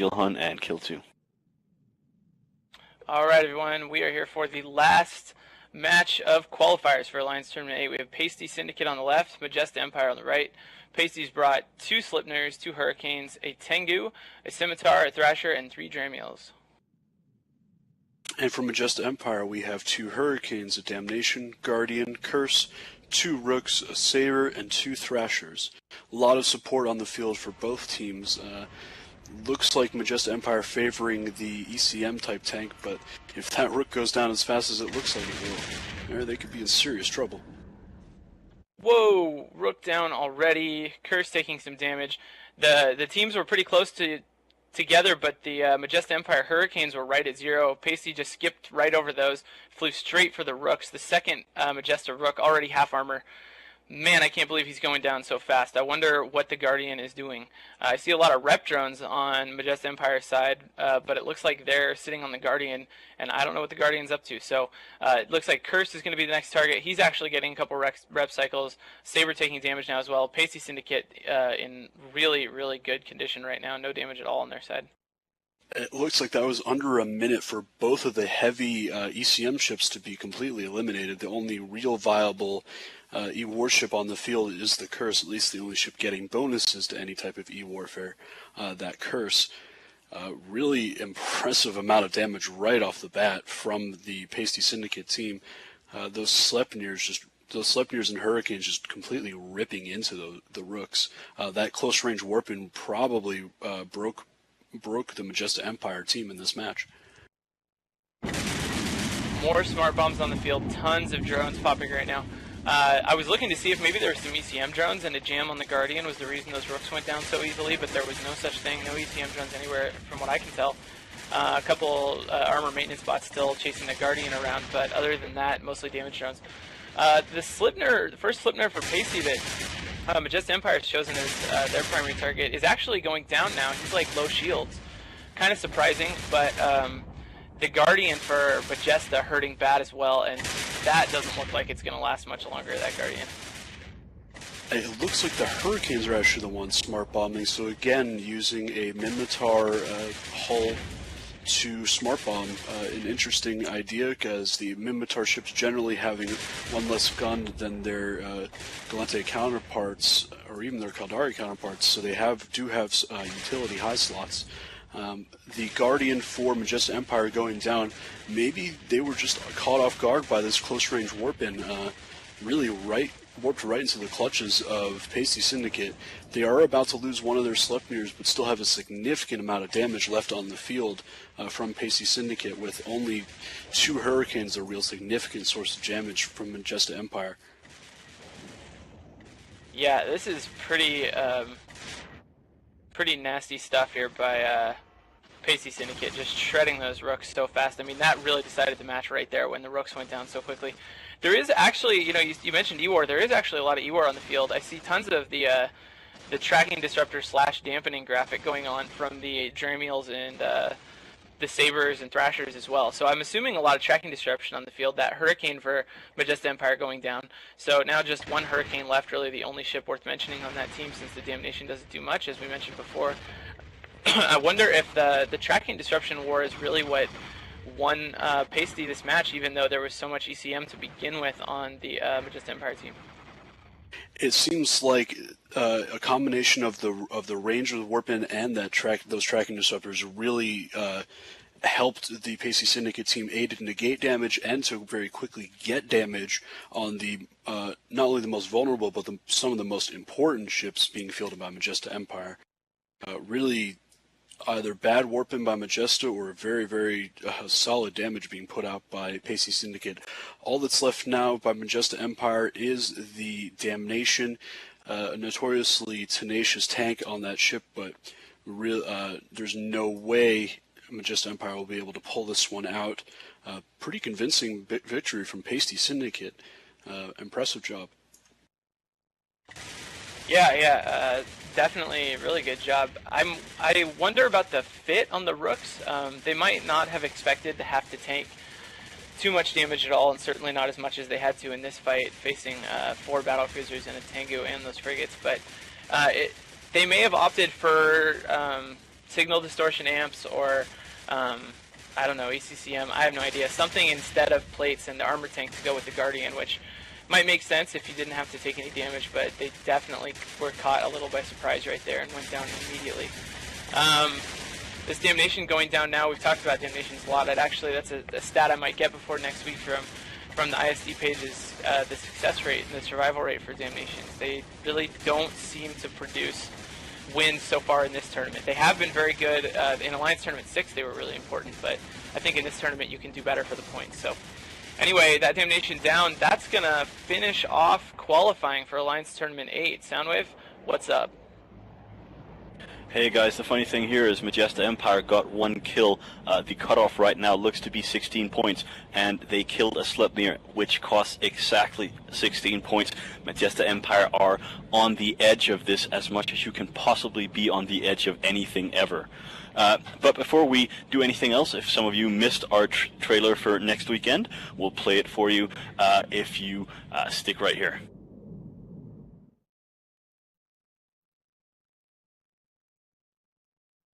Kill hunt and kill 2. Alright everyone, we are here for the last match of qualifiers for Alliance Tournament 8. We have Paisti Syndicate on the left, Majesta Empire on the right. Paisti's brought 2 Slipners, 2 Hurricanes, a Tengu, a Scimitar, a Thrasher, and 3 Dramiels. And for Majesta Empire, we have 2 Hurricanes, a Damnation, Guardian, Curse, 2 Rooks, a Saber, and 2 Thrashers. A lot of support on the field for both teams. Looks like Majesta Empire favoring the ECM type tank, but if that Rook goes down as fast as it looks like it will, they could be in serious trouble. Whoa! Rook down already. Curse taking some damage. The teams were pretty close together, but the Majesta Empire Hurricanes were right at 0. Paisti just skipped right over those, flew straight for the Rooks. The second Majesta Rook, already half armor. Man, I can't believe he's going down so fast. I wonder what the Guardian is doing. I see a lot of rep drones on Majesta Empire's side, but it looks like they're sitting on the Guardian, and I don't know what the Guardian's up to. So it looks like Curse is going to be the next target. He's actually getting a couple rep cycles. Saber taking damage now as well. Paisti Syndicate in really, really good condition right now. No damage at all on their side. It looks like that was under a minute for both of the heavy ECM ships to be completely eliminated. The only real viable E-warship on the field is the Curse, at least the only ship getting bonuses to any type of E-warfare. That Curse, really impressive amount of damage right off the bat from the Paisti Syndicate team. Those Sleipnirs and Hurricanes just completely ripping into the Rooks. That close range warping probably broke the Majesta Empire team in this match. More smart bombs on the field, tons of drones popping right now. I was looking to see if maybe there were some ECM drones and a jam on the Guardian was the reason those Rooks went down so easily, but there was no such thing, no ECM drones anywhere from what I can tell. A couple armor maintenance bots still chasing the Guardian around, but other than that, mostly damage drones. The first Slipner for Paisti that Majesta Empire has chosen as their primary target is actually going down now. He's like low shields. Kind of surprising, but the Guardian for Majesta hurting bad as well, and that doesn't look like it's going to last much longer, that Guardian. It looks like the Hurricanes are actually the ones smart bombing, so again, using a Minotaur hull to smart bomb, an interesting idea, because the Minotaur ships generally having one less gun than their Galente counterparts, or even their Caldari counterparts, so they do have utility high slots. The Guardian for Majesta Empire going down, maybe they were just caught off guard by this close range warp-in, really warped right into the clutches of Paisti Syndicate. They are about to lose one of their Sleipnirs, but still have a significant amount of damage left on the field from Paisti Syndicate, with only 2 Hurricanes, a real significant source of damage from Majesta Empire. Yeah, this is pretty nasty stuff here by Paisti Syndicate, just shredding those Rooks so fast. I mean, that really decided the match right there when the Rooks went down so quickly. There is actually, you mentioned E-War, there is actually a lot of E-War on the field. I see tons of the tracking disruptor / dampening graphic going on from the Dramiels and the Sabers and Thrashers as well. So I'm assuming a lot of tracking disruption on the field. That Hurricane for Majesta Empire going down. So now just 1 Hurricane left, really the only ship worth mentioning on that team, since the Damnation doesn't do much, as we mentioned before. I wonder if the tracking disruption war is really what won Paisti this match, even though there was so much ECM to begin with on the Majesta Empire team. It seems like a combination of the range of the warp-in and those tracking disruptors really helped the Paisti Syndicate team to negate damage and to very quickly get damage on the not only the most vulnerable, but some of the most important ships being fielded by Majesta Empire. Really, either bad warp-in by Majesta or very, very solid damage being put out by Paisti Syndicate. All that's left now by Majesta Empire is the Damnation, a notoriously tenacious tank on that ship, but there's no way Majesta Empire will be able to pull this one out. Pretty convincing victory from Paisti Syndicate. Impressive job. Yeah, definitely a really good job. I wonder about the fit on the Rooks. They might not have expected to have to tank too much damage at all, and certainly not as much as they had to in this fight, facing 4 battle cruisers and a Tengu and those frigates. But they may have opted for signal distortion amps or I don't know, ECCM, I have no idea. Something instead of plates and the armor tank to go with the Guardian, which might make sense if you didn't have to take any damage, but they definitely were caught a little by surprise right there and went down immediately. This Damnation going down now, we've talked about Damnations a lot. That's a stat I might get before next week from the ISD pages, the success rate and the survival rate for Damnations. They really don't seem to produce wins so far in this tournament. They have been very good. In Alliance Tournament 6 they were really important, but I think in this tournament you can do better for the points. So anyway, that Damnation down, that's going to finish off qualifying for Alliance Tournament 8. Soundwave, what's up? Hey guys, the funny thing here is Majesta Empire got 1 kill. The cutoff right now looks to be 16 points, and they killed a Sleipnir, which costs exactly 16 points. Majesta Empire are on the edge of this as much as you can possibly be on the edge of anything ever. But before we do anything else, if some of you missed our trailer for next weekend, we'll play it for you if you stick right here.